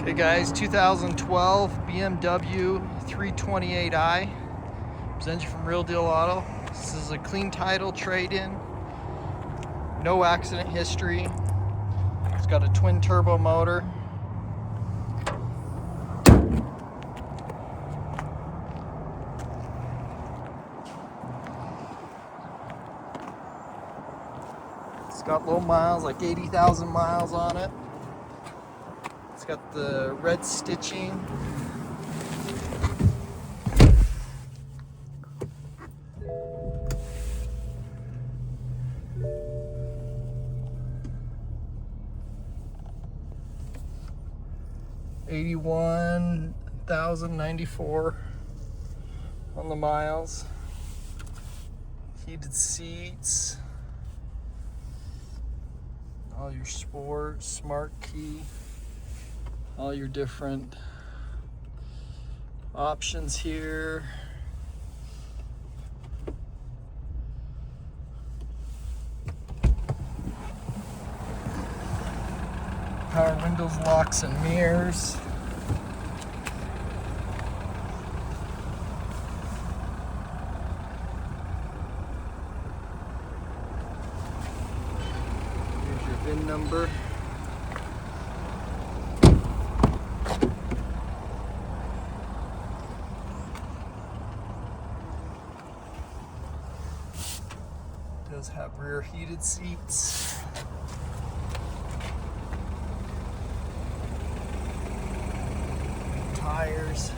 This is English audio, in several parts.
Hey guys, 2012 BMW 328i. Present you from Real Deal Auto. This is a clean title trade-in. No accident history. It's got a twin turbo motor. It's got low miles, like 80,000 miles on it. It's got the red stitching. $81,094 on the miles. Heated seats. All your sport, smart key. All your different options here. Power windows, locks and mirrors. Here's your VIN number. Does have rear heated seats. Tires.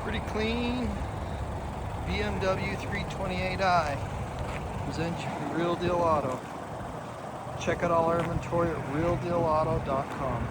Pretty clean BMW 328i. Present you from Real Deal Auto. Check out all our inventory at realdealauto.com.